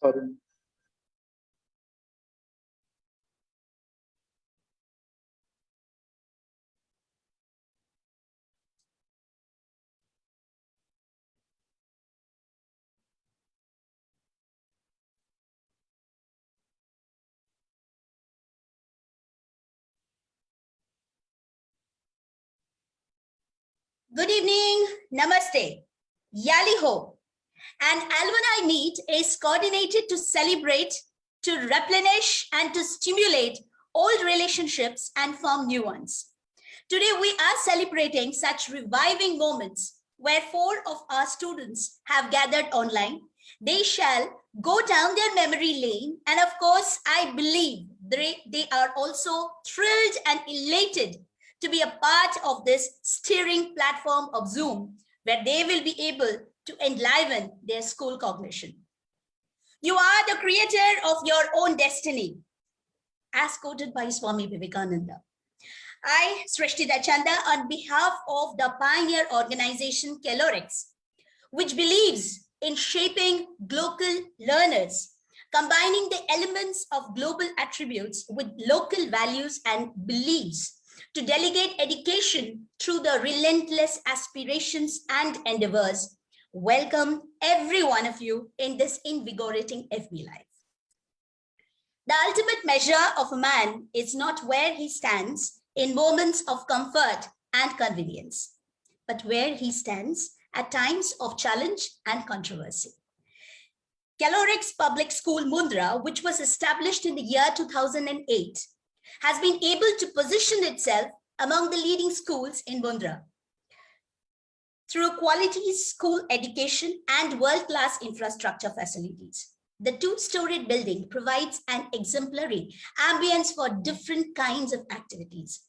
Sorry. Good evening, namaste, yali ho. An alumni meet is coordinated to celebrate, to replenish, and to stimulate old relationships and form new ones. Today, we are celebrating such reviving moments where 4 of our students have gathered online. They shall go down their memory lane, and of course, I believe they are also thrilled and elated to be a part of this steering platform of Zoom, where they will be able to enliven their school cognition. You are the creator of your own destiny, as quoted by Swami Vivekananda. I, Srishtita Chanda, on behalf of the pioneer organization Kellorex, which believes in shaping global learners, combining the elements of global attributes with local values and beliefs to delegate education through the relentless aspirations and endeavors, welcome every one of you in this invigorating FB Live. The ultimate measure of a man is not where he stands in moments of comfort and convenience, but where he stands at times of challenge and controversy. Kellorex Public School Mundra, which was established in the year 2008, has been able to position itself among the leading schools in Mundra through quality school education and world-class infrastructure facilities. The 2-storied building provides an exemplary ambience for different kinds of activities.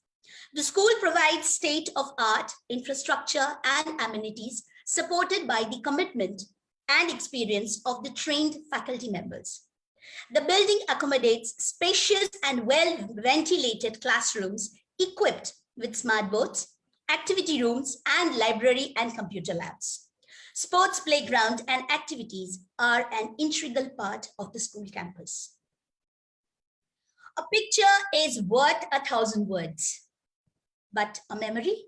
The school provides state-of-art infrastructure and amenities supported by the commitment and experience of the trained faculty members. The building accommodates spacious and well-ventilated classrooms equipped with smart boards, activity rooms, and library and computer labs. Sports playground and activities are an integral part of the school campus. A picture is worth 1,000 words, but a memory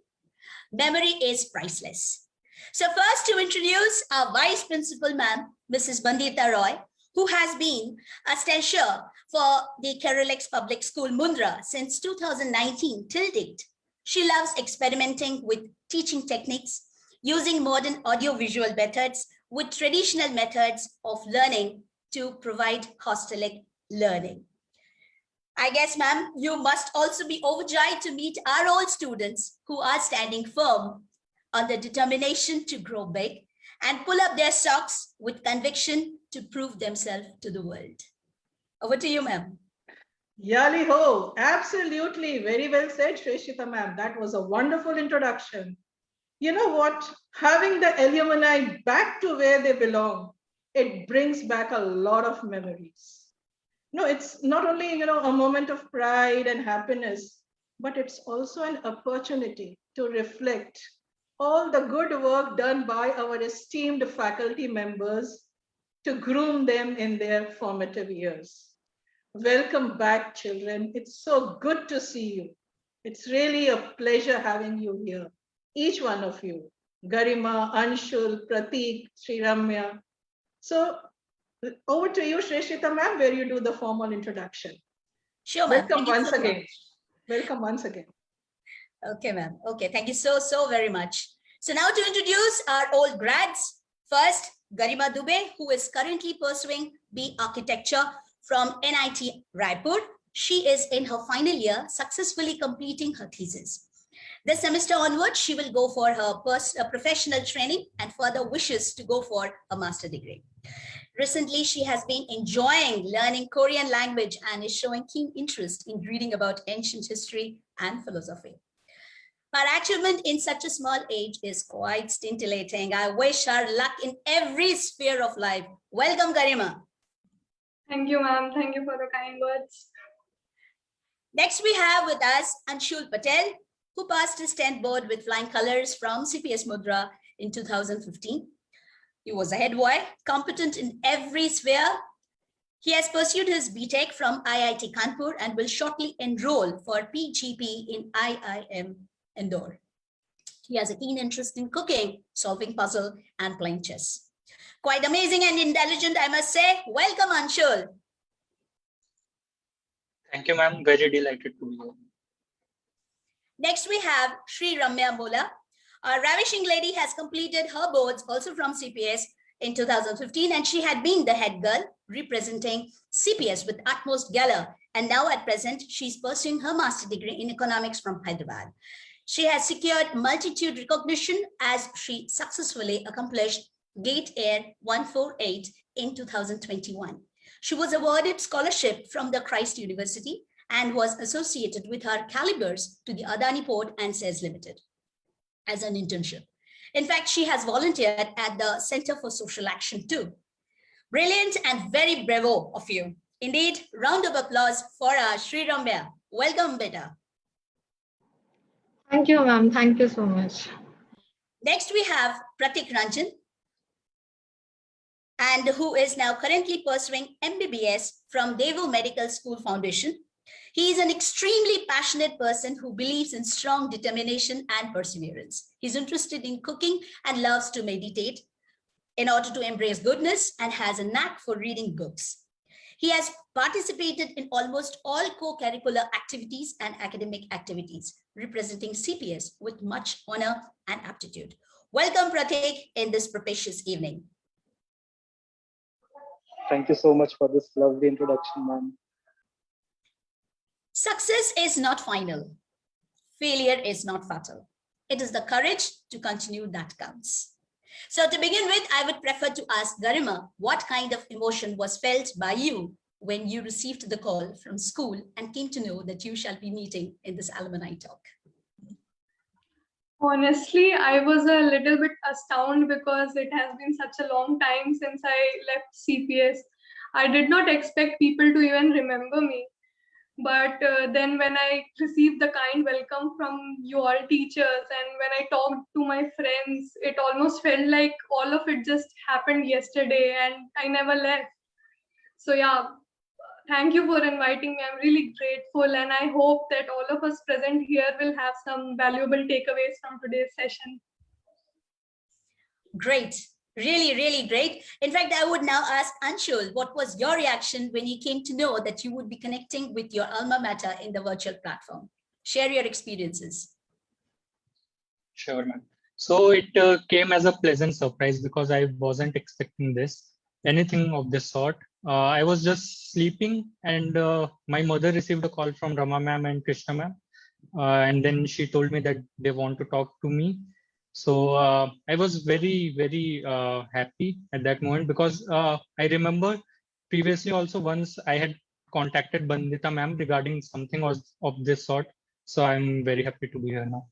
is priceless. So first to introduce our Vice Principal, ma'am, Mrs. Bandita Roy, who has been a stencher for the Kellorex Public School Mundra since 2019 till date. She loves experimenting with teaching techniques, using modern audio-visual methods with traditional methods of learning to provide holistic learning. I guess, ma'am, you must also be overjoyed to meet our old students who are standing firm on the determination to grow big and pull up their socks with conviction to prove themselves to the world. Over to you, ma'am. Yali ho, absolutely. Very well said, Shreshita ma'am. That was a wonderful introduction. You know what? Having the alumni back to where they belong, it brings back a lot of memories. No, it's not only, a moment of pride and happiness, but it's also an opportunity to reflect all the good work done by our esteemed faculty members to groom them in their formative years. Welcome back, children. It's so good to see you. It's really a pleasure having you here, each one of you. Garima, Anshul, Prateek, Sri Ramya. So over to you, Shreshita ma'am, where you do the formal introduction. Sure, ma'am. Welcome once again. Welcome once again. Okay, ma'am. Okay, thank you so very much. So now to introduce our old grads. First, Garima Dubey, who is currently pursuing B Architecture from NIT Raipur. She is in her final year, successfully completing her thesis. This semester onward, she will go for her professional training and further wishes to go for a master degree. Recently, she has been enjoying learning Korean language and is showing keen interest in reading about ancient history and philosophy. Her achievement in such a small age is quite scintillating. I wish her luck in every sphere of life. Welcome, Garima. Thank you, ma'am. Thank you for the kind words. Next, we have with us Anshul Patel, who passed his 10th board with flying colors from CPS Mundra in 2015. He was a head boy, competent in every sphere, He has pursued his BTech from IIT Kanpur and will shortly enroll for PGP in IIM Indore. He has a keen interest in cooking, solving puzzle, and playing chess. Quite amazing and intelligent, I must say. Welcome, Anshul. Thank you, ma'am. Very delighted to be here. Next, we have Sri Ramya Mola. A ravishing lady has completed her boards also from CPS in 2015, and she had been the head girl representing CPS with utmost gala. And now at present, she's pursuing her master degree in economics from Hyderabad. She has secured multitude recognition as she successfully accomplished GATE Air 148 in 2021. She was awarded scholarship from the Christ University and was associated with her calibers to the Adani Port and Says Limited as an internship. In fact, she has volunteered at the Center for Social Action too. Brilliant and very bravo of you. Indeed, round of applause for Sri Ramya. Welcome, beta. Thank you, ma'am. Thank you so much. Next, we have Pratik Ranjan, and who is now currently pursuing MBBS from Devu Medical School Foundation. He is an extremely passionate person who believes in strong determination and perseverance. He's interested in cooking and loves to meditate in order to embrace goodness and has a knack for reading books. He has participated in almost all co-curricular activities and academic activities, representing CPS with much honor and aptitude. Welcome, Pratik, in this propitious evening. Thank you so much for this lovely introduction, ma'am. Success is not final. Failure is not fatal. It is the courage to continue that counts. So to begin with, I would prefer to ask Garima, what kind of emotion was felt by you when you received the call from school and came to know that you shall be meeting in this alumni talk? Honestly, I was a little bit astounded because it has been such a long time since I left CPS. I did not expect people to even remember me. But then when I received the kind welcome from you all teachers and when I talked to my friends, it almost felt like all of it just happened yesterday and I never left. So yeah, thank you for inviting me. I'm really grateful and I hope that all of us present here will have some valuable takeaways from today's session. Great. Really, really great. In fact, I would now ask Anshul, what was your reaction when you came to know that you would be connecting with your alma mater in the virtual platform? Share your experiences. Sure, ma'am. So it came as a pleasant surprise because I wasn't expecting anything of this sort. I was just sleeping and my mother received a call from Rama ma'am and Krishna ma'am. And then she told me that they want to talk to me. So I was very, very happy at that moment because I remember previously also once I had contacted Bandita ma'am regarding something of this sort. So I'm very happy to be here now.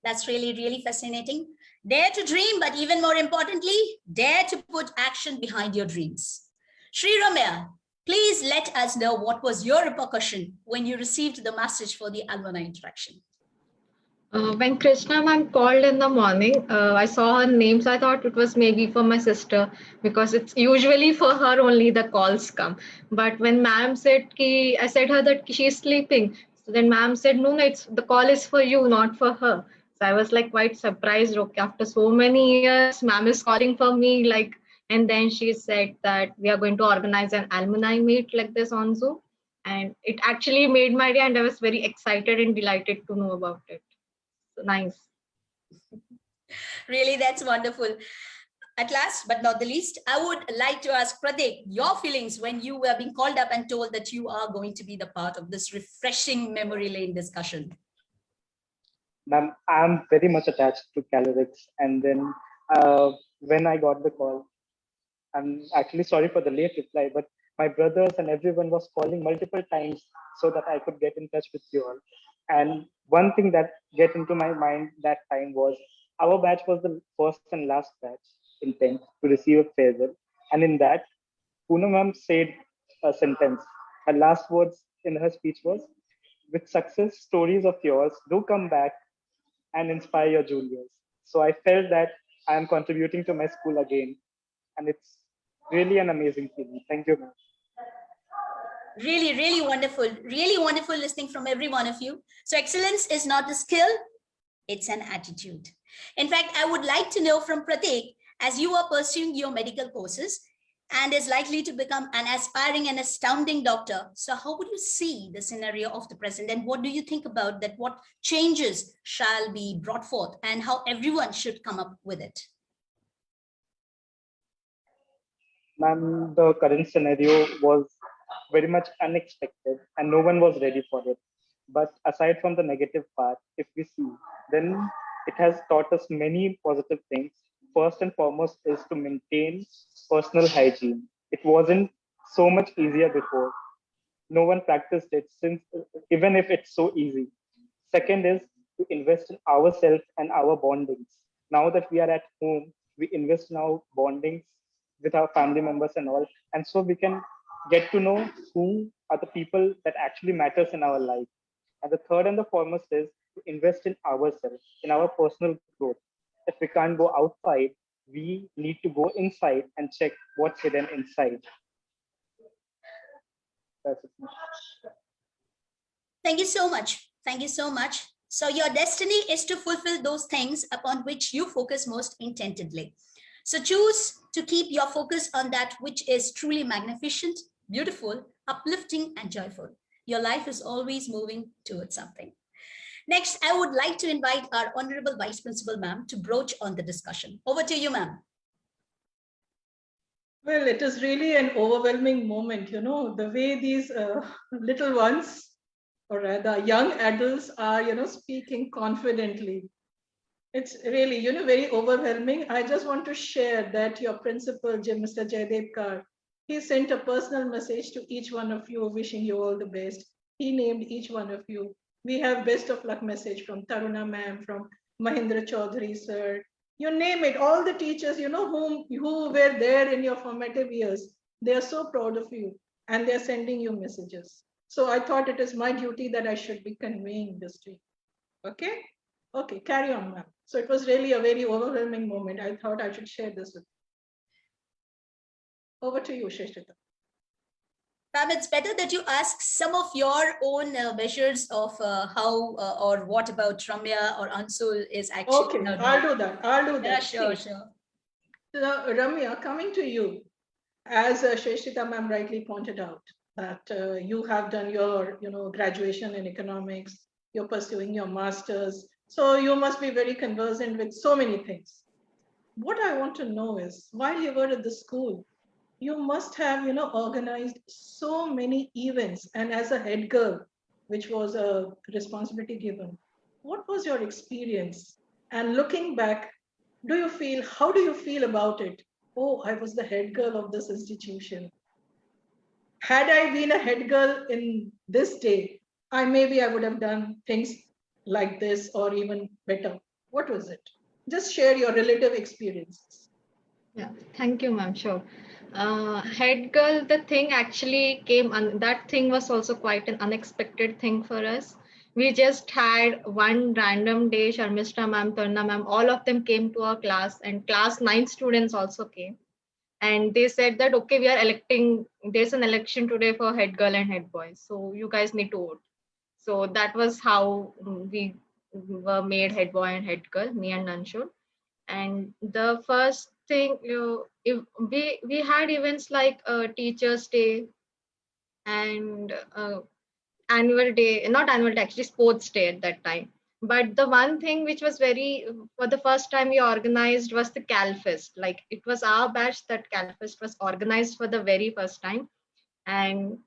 That's really, really fascinating. Dare to dream, but even more importantly, dare to put action behind your dreams. Sri Ramya, please let us know what was your repercussion when you received the message for the alumni interaction. When Krishna ma'am called in the morning, I saw her name, so I thought it was maybe for my sister because it's usually for her only the calls come. But when ma'am said I said her that she's sleeping. So then ma'am said, no, the call is for you, not for her. So I was like quite surprised. Okay, after so many years, ma'am is calling for me. And then she said that we are going to organize an alumni meet like this on Zoom. And it actually made my day, and I was very excited and delighted to know about it. Nice. Really, that's wonderful. At last, but not the least, I would like to ask Pratik, your feelings when you were being called up and told that you are going to be the part of this refreshing memory lane discussion. Ma'am, I'm very much attached to calorics. And then when I got the call, I'm actually sorry for the late reply, but my brothers and everyone was calling multiple times so that I could get in touch with you all. And one thing that get into my mind that time was our batch was the first and last batch in 10th to receive a farewell. And in that, Poonam ma'am said a sentence. Her last words in her speech was, with success stories of yours, do come back and inspire your juniors. So I felt that I am contributing to my school again. And it's Really an amazing feeling. Thank you, ma'am. Really, really wonderful listening from every one of you. So excellence is not a skill, it's an attitude. In fact, I would like to know from Pratik, as you are pursuing your medical courses and is likely to become an aspiring and astounding doctor. So how would you see the scenario of the present, and what do you think about that? What changes shall be brought forth and how everyone should come up with it? Ma'am, the current scenario was very much unexpected and no one was ready for it. But aside from the negative part, if we see, then it has taught us many positive things. First and foremost is to maintain personal hygiene. It wasn't so much easier before. No one practiced it since, even if it's so easy. Second is to invest in ourselves and our bondings. Now that we are at home, we invest in our bondings with our family members and all, and so we can get to know who are the people that actually matters in our life. And the third and the foremost is to invest in ourselves, in our personal growth. If we can't go outside, we need to go inside and check what's hidden inside. That's it. Thank you so much. Thank you so much. So your destiny is to fulfill those things upon which you focus most intentedly. So choose to keep your focus on that which is truly magnificent, beautiful, uplifting, and joyful. Your life is always moving towards something. Next, I would like to invite our Honorable Vice Principal, ma'am, to broach on the discussion. Over to you, ma'am. Well, it is really an overwhelming moment, the way these little ones, or rather young adults, are, speaking confidently. It's really, very overwhelming. I just want to share that your principal, Mr. Jaydev Kar, he sent a personal message to each one of you, wishing you all the best. He named each one of you. We have best of luck message from Taruna ma'am, from Mahindra Chaudhary sir. You name it, all the teachers, who were there in your formative years, they are so proud of you and they're sending you messages. So I thought it is my duty that I should be conveying this to you. Okay? Okay, carry on, ma'am. So it was really a very overwhelming moment. I thought I should share this with you. Over to you, Shrestha. Ma'am, it's better that you ask some of your own measures of how or what about Ramya or Ansul is actually. Okay, I'll do that. I'll do that. Yeah, sure, sure. So, Ramya, coming to you, as Shrestha ma'am rightly pointed out, that you have done your, graduation in economics, you're pursuing your master's, so you must be very conversant with so many things. What I want to know is, while you were at the school, you must have, organized so many events, and as a head girl, which was a responsibility given, what was your experience? And looking back, how do you feel about it? Oh, I was the head girl of this institution. Had I been a head girl in this day, I would have done things like this or even better. What was it? Just share your relative experiences. Yeah, thank you, ma'am. Sure. Head girl, the thing actually came, that thing was also quite an unexpected thing for us. We just had one random day, Sharmishta ma'am, Tarna ma'am, all of them came to our class, and class 9 students also came. And they said that, okay, we are electing, there's an election today for head girl and head boy. So you guys need to vote. So that was how we were made head boy and head girl, me and Anshul. And the first thing, if we had events like Teachers Day and annual day, not annual day, actually sports day at that time. But the one thing which was very, for the first time we organized was the CalFest. Like it was our batch that CalFest was organized for the very first time. And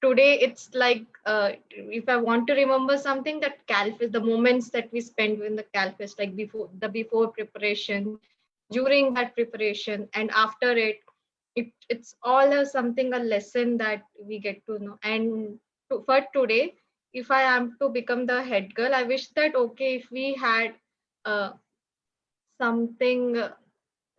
today it's like, if I want to remember something, that CalFest, the moments that we spent in the CalFest, like before preparation, during that preparation, and after it, it's all a lesson that we get to know. And for today, if I am to become the head girl, I wish that, okay, if we had something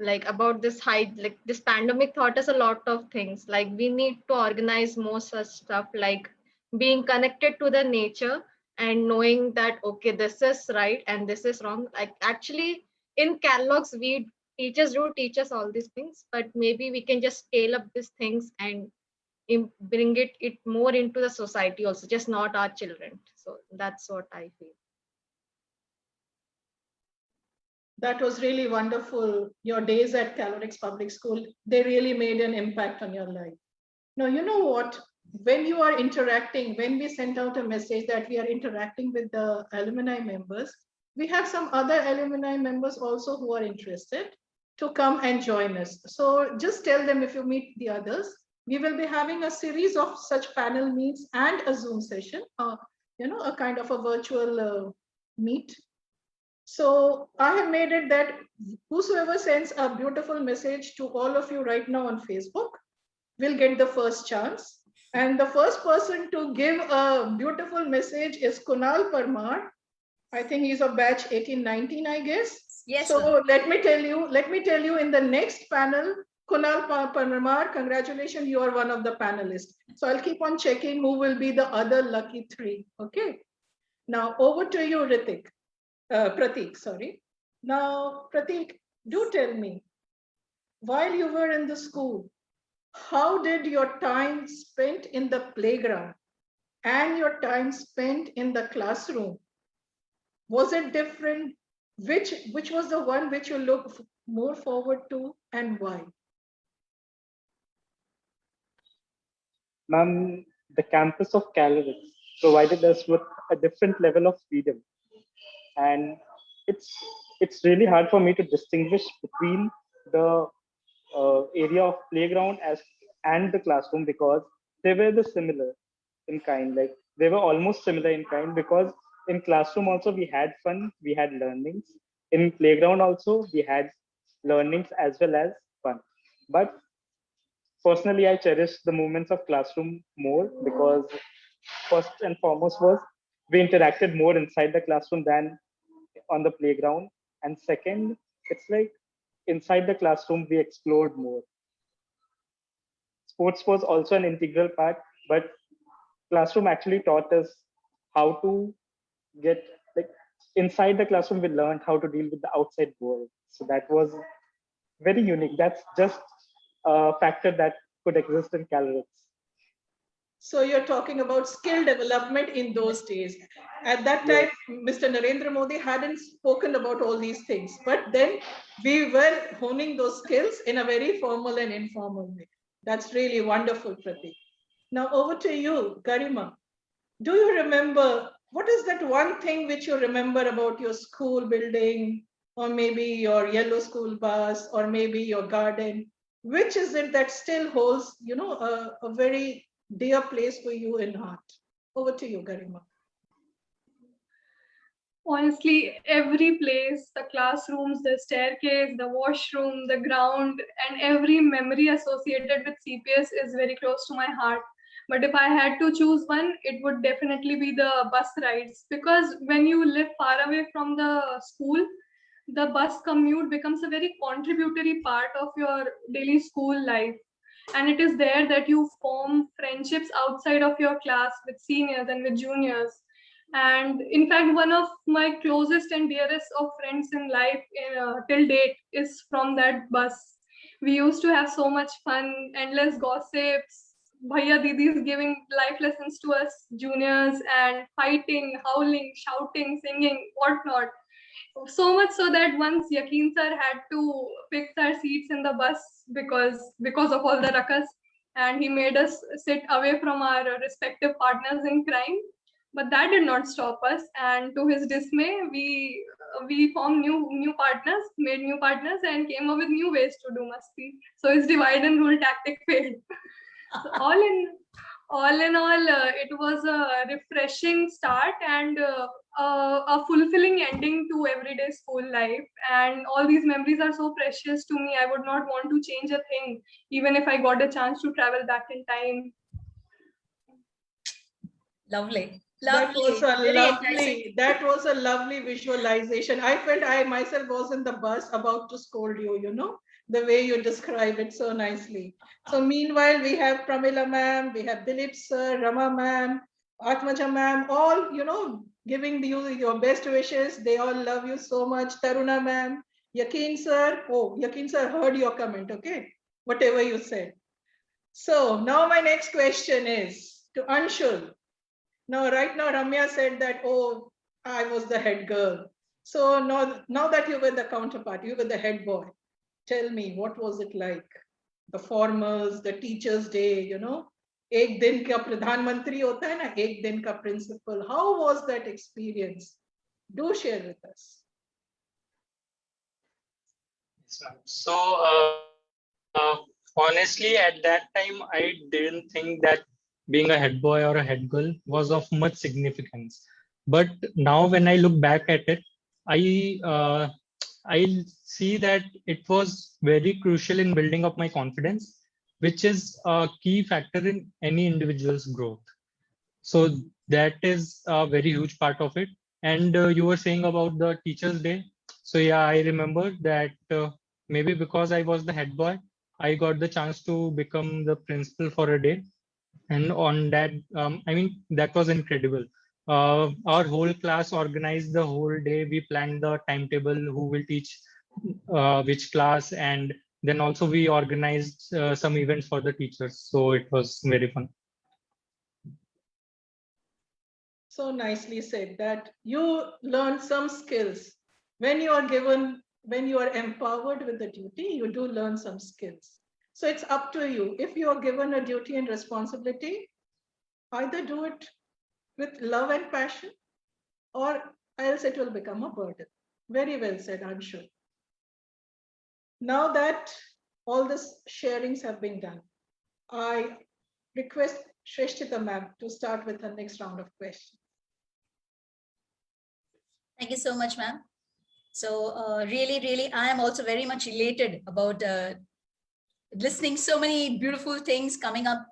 like about this like this pandemic taught us a lot of things. Like we need to organize more such stuff, like being connected to the nature and knowing that, okay, this is right and this is wrong. Like actually in catalogs we teachers do teach us all these things, but maybe we can just scale up these things and bring it more into the society also, just not our children. So that's what I feel. That was really wonderful. Your days at Calorix Public School, they really made an impact on your life. Now, you know what? When you are interacting, when we sent out a message that we are interacting with the alumni members, we have some other alumni members also who are interested to come and join us. So just tell them if you meet the others, we will be having a series of such panel meets and a Zoom session, a kind of a virtual meet. So I have made it that whosoever sends a beautiful message to all of you right now on Facebook will get the first chance. And the first person to give a beautiful message is Kunal Parmar. I think he's of batch 1819, I guess. Yes. So Sir. let me tell you in the next panel, Kunal Parmar, congratulations, you are one of the panelists. So I'll keep on checking who will be the other lucky three. Okay. Now over to you, Pratik, sorry. Now, Pratik, do tell me, while you were in the school, how did your time spent in the playground and your time spent in the classroom, was it different? Which was the one which you look more forward to, and why? Ma'am, the campus of Calorix provided us with a different level of freedom, and it's really hard for me to distinguish between the area of playground and the classroom, because they were the similar in kind. Like they were almost similar in kind, because in classroom also we had fun, we had learnings. In playground also we had learnings as well as fun. But personally, I cherish the moments of classroom more, because first and foremost was we interacted more inside the classroom than on the playground. And second, it's like inside the classroom we explored more. Sports was also an integral part, but classroom actually taught us how to get, like, inside the classroom we learned how to deal with the outside world. So that was very unique. That's just a factor that could exist in Calorix. So you're talking about skill development in those days. At that time, Mr. Narendra Modi hadn't spoken about all these things, but then we were honing those skills in a very formal and informal way. That's really wonderful, Pratik. Now over to you, Garima. Do you remember, what is that one thing which you remember about your school building, or maybe your yellow school bus, or maybe your garden? Which is it that still holds, a very dear place for you in heart? Over to you, Garima. Honestly, every place, the classrooms, the staircase, the washroom, the ground, and every memory associated with CPS is very close to my heart. But if I had to choose one, it would definitely be the bus rides, because when you live far away from the school, the bus commute becomes a very contributory part of your daily school life. And it is there that you form friendships outside of your class with seniors and with juniors. And in fact, one of my closest and dearest of friends in life till date is from that bus. We used to have so much fun, endless gossips, bhaiya didis giving life lessons to us juniors, and fighting, howling, shouting, singing, whatnot. So much so that once Yakin sir had to fix our seats in the bus because of all the ruckus, and he made us sit away from our respective partners in crime. But that did not stop us, and to his dismay, we formed new partners, made new partners, and came up with new ways to do masti. So his divide and rule tactic failed. So all in all, it was a refreshing start and a fulfilling ending to everyday school life. And all these memories are so precious to me. I would not want to change a thing, even if I got a chance to travel back in time. Lovely. That was a Very enticing. that was a lovely visualization. I felt I myself was in the bus about to scold you, the way you describe it so nicely. So meanwhile, we have Pramila ma'am, we have Dilip sir, Rama ma'am, Atmaja ma'am, all, giving you your best wishes. They all love you so much. Taruna ma'am, Yakin sir, oh, Yakin sir heard your comment, okay? Whatever you said. So now my next question is to Anshul. Now, right now, Ramya said that, oh, I was the head girl. So now that you were the counterpart, you were the head boy. Tell me, what was it like? The formals, the teachers' day, you know? एक दिन का प्रधानमंत्री होता है ना, एक दिन का principal. How was that experience? Do share with us. So, honestly, at that time, I didn't think that being a head boy or a head girl was of much significance. But now, when I look back at it, I see that it was very crucial in building up my confidence, which is a key factor in any individual's growth. So that is a very huge part of it. And you were saying about the Teachers' Day. So yeah, I remember that maybe because I was the head boy, I got the chance to become the principal for a day. And on that, I mean, that was incredible. Our whole class organized the whole day. We planned the timetable, who will teach which class, and then also we organized some events for the teachers. So it was very fun. So nicely said that you learn some skills. When you are given, when you are empowered with the duty, you do learn some skills. So it's up to you. If you are given a duty and responsibility, either do it with love and passion, or else it will become a burden. Very well said, I'm sure. Now that all these sharings have been done, I request Shrestita ma'am to start with the next round of questions. Thank you so much, ma'am. So really, I am also very much elated about listening so many beautiful things coming up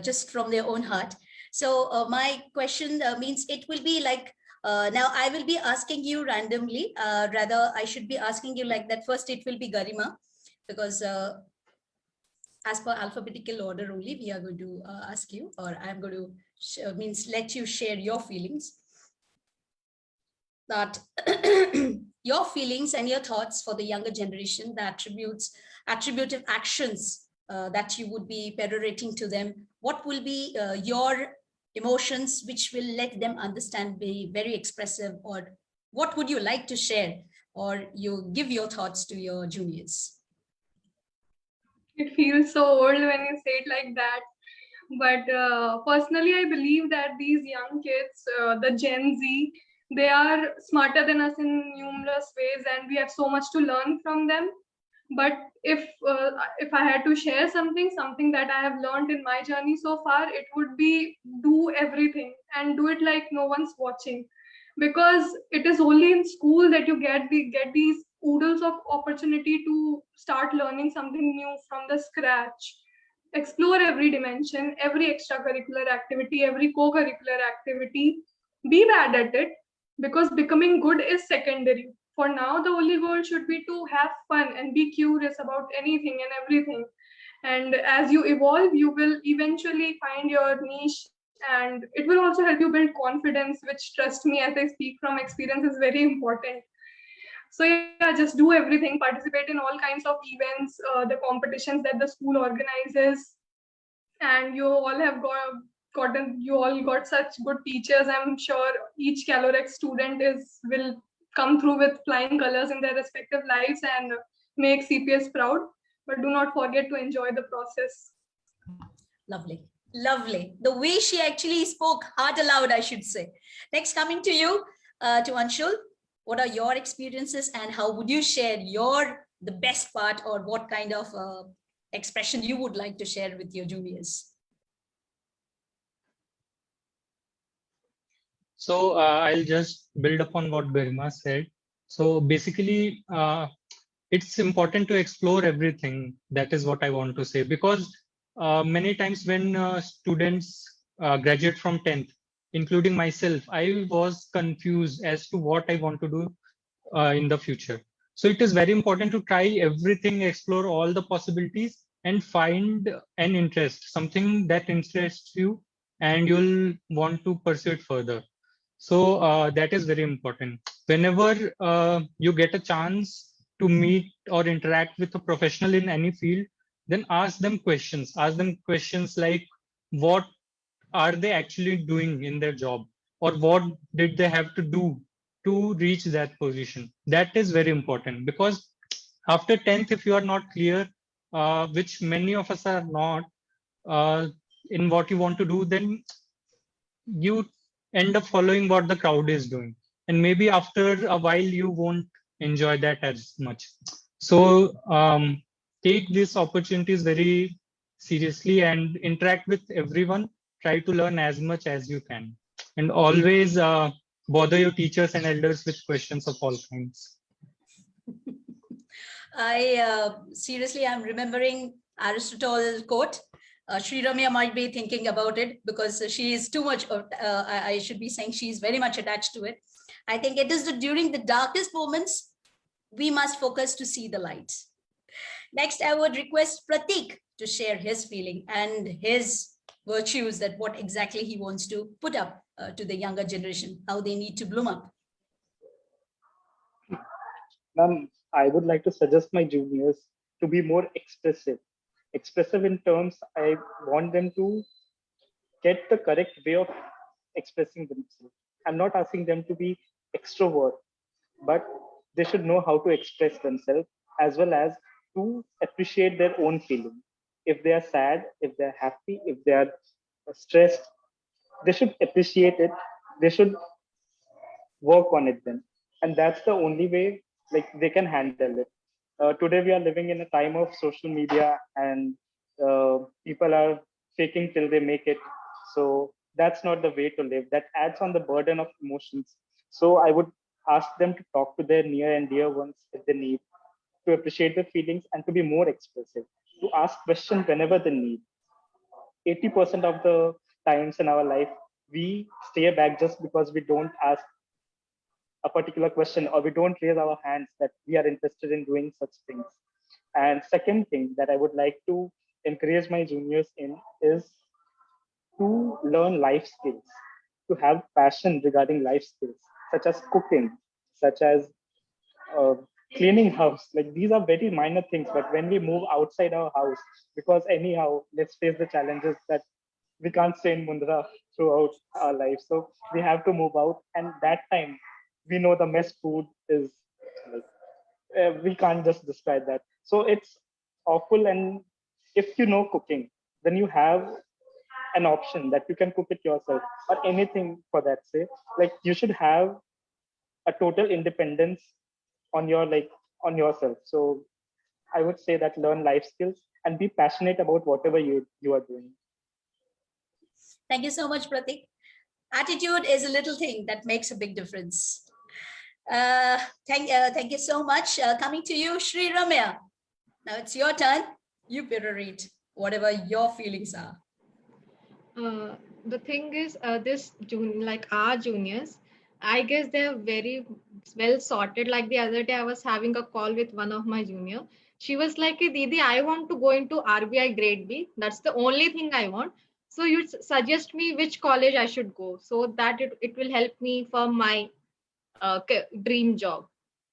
just from their own heart. So my question means it will be like, now I will be asking you randomly, rather I should be asking you like that. First it will be Garima, because as per alphabetical order only, we are going to ask you, or I'm going to let you share your feelings. That your feelings and your thoughts for the younger generation, the attributive actions that you would be perorating to them. What will be your emotions which will let them understand, be very expressive, or what would you like to share, or you give your thoughts to your juniors? It feels so old when you say it like that. But personally, I believe that these young kids, the Gen Z, they are smarter than us in numerous ways, and we have so much to learn from them. But if I had to share something that I have learned in my journey so far, it would be do everything and do it like no one's watching, because it is only in school that you get these oodles of opportunity to start learning something new from the scratch. Explore every dimension, every extracurricular activity, every co-curricular activity. Be bad at it, because becoming good is secondary. For now, the only goal should be to have fun and be curious about anything and everything. And as you evolve, you will eventually find your niche, and it will also help you build confidence, which, trust me, as I speak from experience, is very important. So yeah, just do everything, participate in all kinds of events, the competitions that the school organizes, and you all have got such good teachers. I'm sure each Calorex student will come through with flying colors in their respective lives and make CPS proud. But do not forget to enjoy the process. Lovely. The way she actually spoke heart aloud, I should say. Next, coming to you, to Anshul. What are your experiences, and how would you share the best part, or what kind of expression you would like to share with your juniors? So I'll just build upon what Garima said. So basically, it's important to explore everything. That is what I want to say, because many times when students graduate from 10th, including myself, I was confused as to what I want to do in the future. So it is very important to try everything, explore all the possibilities, and find an interest, something that interests you, and you'll want to pursue it further. So that is very important. Whenever you get a chance to meet or interact with a professional in any field, then ask them questions. Ask them questions like, what are they actually doing in their job, or what did they have to do to reach that position? That is very important, because after 10th, if you are not clear, which many of us are not, uh, in what you want to do, then you end up following what the crowd is doing, and maybe after a while you won't enjoy that as much. So take these opportunities very seriously and interact with everyone. Try to learn as much as you can, and always bother your teachers and elders with questions of all kinds. I seriously, I'm remembering Aristotle quote. Sri Ramya might be thinking about it because she is too much, I should be saying she's very much attached to it. I think it is during the darkest moments, we must focus to see the light. Next, I would request Pratik to share his feeling and his virtues, that what exactly he wants to put up to the younger generation, how they need to bloom up. Ma'am, I would like to suggest my juniors to be more expressive. Expressive in terms, I want them to get the correct way of expressing themselves. I'm not asking them to be extrovert, but they should know how to express themselves as well as to appreciate their own feeling. If they are sad, if they're happy, if they are stressed, they should appreciate it. They should work on it then, and that's the only way like they can handle it. Today we are living in a time of social media, and people are faking till they make it. So that's not the way to live. That adds on the burden of emotions. So I would ask them to talk to their near and dear ones if they need, to appreciate their feelings and to be more expressive, to ask questions whenever they need. 80% of the times in our life, we stay back just because we don't ask a particular question, or we don't raise our hands that we are interested in doing such things. And second thing that I would like to encourage my juniors in is to learn life skills, to have passion regarding life skills, such as cooking, such as uh, cleaning house. Like these are very minor things, but when we move outside our house, because anyhow, let's face the challenges that we can't stay in Mundra throughout our life. So we have to move out, and that time we know the mess food is like, we can't just describe that. So it's awful. And if you know cooking, then you have an option that you can cook it yourself, or anything for that say. Like you should have a total independence on your like on yourself. So I would say that learn life skills and be passionate about whatever you are doing. Thank you so much, Pratik. Attitude is a little thing that makes a big difference. Thank you so much. Coming to you, Sri Ramya. Now it's your turn. You read whatever your feelings are. The thing is, like our juniors, I guess they're very well sorted. Like the other day, I was having a call with one of my junior. She was like, "Hey, Didi, I want to go into RBI grade B. That's the only thing I want. So you suggest me which college I should go, so that it will help me for my dream job."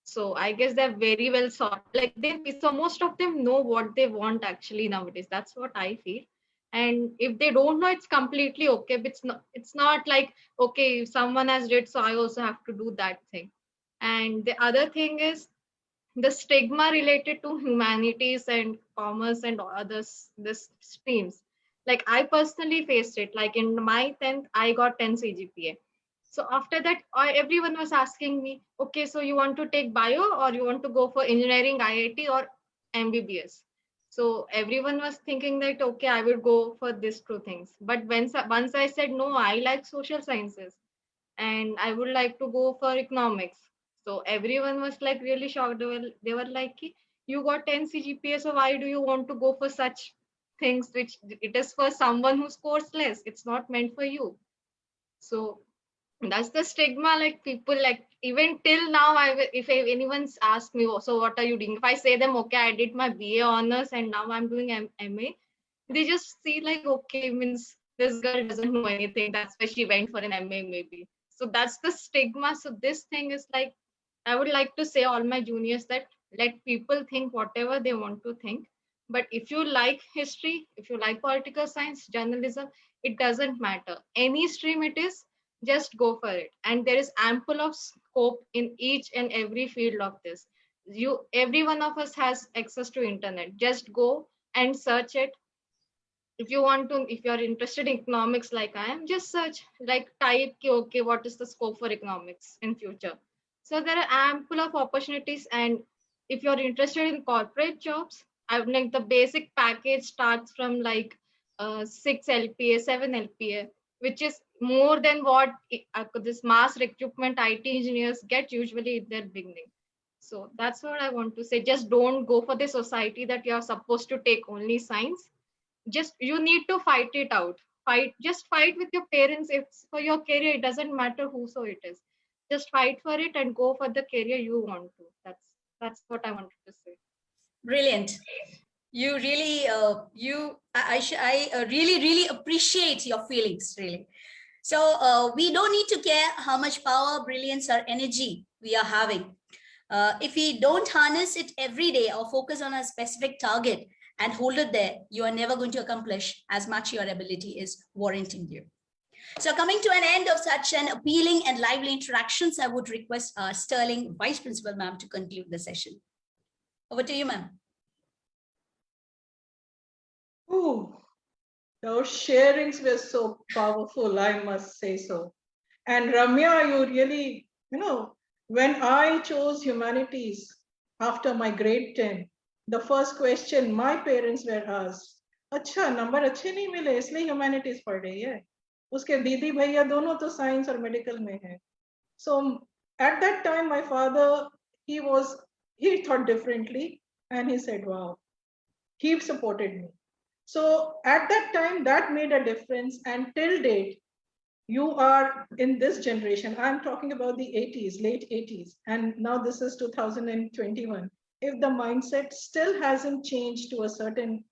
So I guess they're very well sorted. Like so most of them know what they want actually nowadays. That's what I feel. And if they don't know, it's completely okay. But it's not like, okay, if someone has did, so I also have to do that thing. And the other thing is the stigma related to humanities and commerce and others, this streams. Like I personally faced it. Like in my 10th, I got 10 CGPA. So after that, everyone was asking me, okay, so you want to take bio, or you want to go for engineering, IIT, or MBBS? So everyone was thinking that, okay, I will go for these two things. But once I said, no, I like social sciences and I would like to go for economics. So everyone was like really shocked. They were like, you got 10 CGPA, so why do you want to go for such things, which it is for someone who scores less? It's not meant for you. So that's the stigma. Like people, like even till now, if anyone's asked me, "Oh, so what are you doing?" If I say them, okay, I did my BA honors and now I'm doing MA, they just see like, okay, means this girl doesn't know anything. That's why she went for an MA maybe. So that's the stigma. So this thing is like, I would like to say all my juniors that Let people think whatever they want to think. But if you like history, if you like political science, journalism, it doesn't matter. Any stream it is, just go for it. And there is ample of scope in each and every field of this. Every one of us has access to internet. Just go and search it. If you want to, if you're interested in economics like I am, just search, like type okay, what is the scope for economics in future. So there are ample of opportunities. And if you're interested in corporate jobs, I've like the basic package starts from like 6 LPA, 7 LPA, which is more than what this mass recruitment IT engineers get usually in their beginning. So that's what I want to say. Just don't go for the society that you're supposed to take only science. Just you need to fight it out. Just fight with your parents. If for your career, it doesn't matter who so it is. Just fight for it and go for the career you want to. That's what I wanted to say. Brilliant. You really, I really appreciate your feelings, really. So we don't need to care how much power, brilliance, or energy we are having. If we don't harness it every day or focus on a specific target and hold it there, you are never going to accomplish as much your ability is warranting you. So coming to an end of such an appealing and lively interactions, I would request Sterling Vice Principal Ma'am to conclude the session. Over to you, ma'am. Ooh, those sharings were so powerful, I must say so. And Ramya, you really, when I chose humanities after my grade 10, the first question my parents were asked, अच्छा number अच्छे नहीं मिले इसलिए humanities पढ़ रही है, उसके दीदी भैया दोनों तो साइंस और मेडिकल में है. So at that time my father, he thought differently and he said, wow, he supported me. So at that time that made a difference, and till date you are in this generation. I'm talking about the 80s, late 80s, and now this is 2021. If the mindset still hasn't changed to a certain,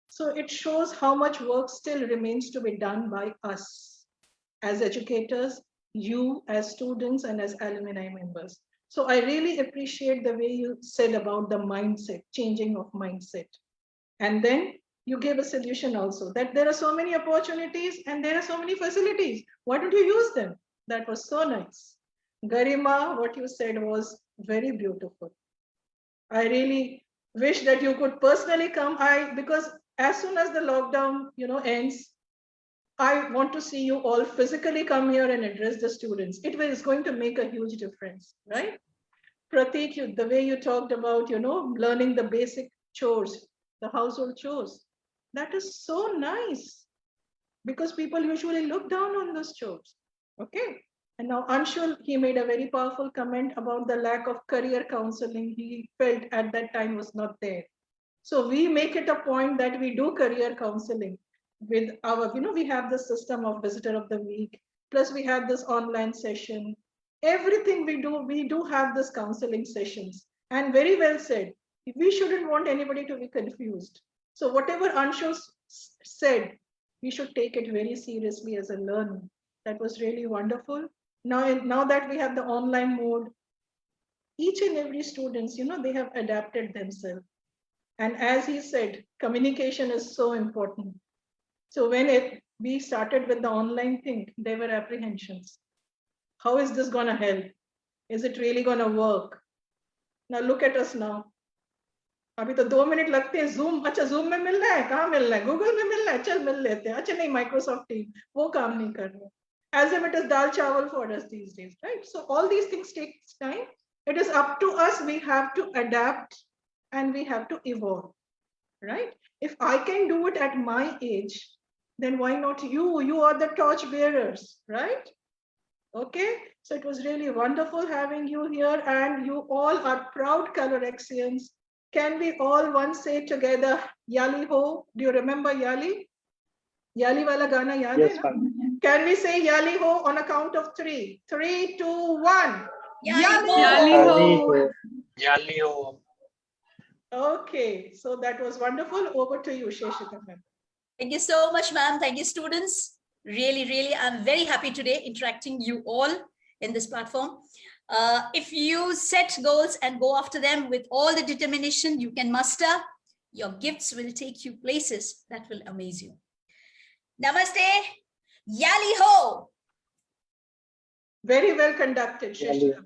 so it shows how much work still remains to be done by us as educators, you as students, and as alumni members. So I really appreciate the way you said about the mindset, changing of mindset. And then you gave a solution also, that there are so many opportunities and there are so many facilities. Why don't you use them? That was so nice. Garima, what you said was very beautiful. I really wish that you could personally come. Because as soon as the lockdown, ends, I want to see you all physically come here and address the students. It is going to make a huge difference, right? Pratik, the way you talked about, learning the basic chores, the household chores, that is so nice, because people usually look down on those chores. Okay. And now Anshul, he made a very powerful comment about the lack of career counseling. He felt at that time was not there. So we make it a point that we do career counseling with our, we have the system of visitor of the week, plus we have this online session. Everything we do have this counseling sessions. And very well said, we shouldn't want anybody to be confused. So whatever Anshul said, we should take it very seriously as a learning. That was really wonderful. Now that we have the online mode, each and every students, they have adapted themselves. And as he said, communication is so important. So when we started with the online thing, there were apprehensions. How is this going to help? Is it really going to work? Now look at us now. अभी तो 2 minute लगते हैं. Zoom, अच्छा Zoom में मिल रहा है, कहाँ मिल रहा है? Google में मिल रहा है, चल मिल लेते हैं. अच्छा नहीं, Microsoft Team वो काम नहीं कर रहा. As if it is dal chawal for us these days, right? So all these things take time. It is up to us. We have to adapt and we have to evolve, right? If I can do it at my age, then why not you? You are the torch bearers, right? Okay, so it was really wonderful having you here, and you all are proud Colorexians. Can we all once say together, Yali ho? Do you remember Yali? Yali wala gana yaad Yes, hai na? ma'am. Can we say Yali ho on a count of 3? 3, 2, 1. Yali ho! Yali ho! Yali ho. Okay, so that was wonderful. Over to you, Sheshita ma'am. Thank you so much, ma'am. Thank you, students. Really, I'm very happy today interacting you all in this platform. If you set goals and go after them with all the determination you can muster, your gifts will take you places that will amaze you. Namaste. Yali ho. Very well conducted, Yali. Shrestha.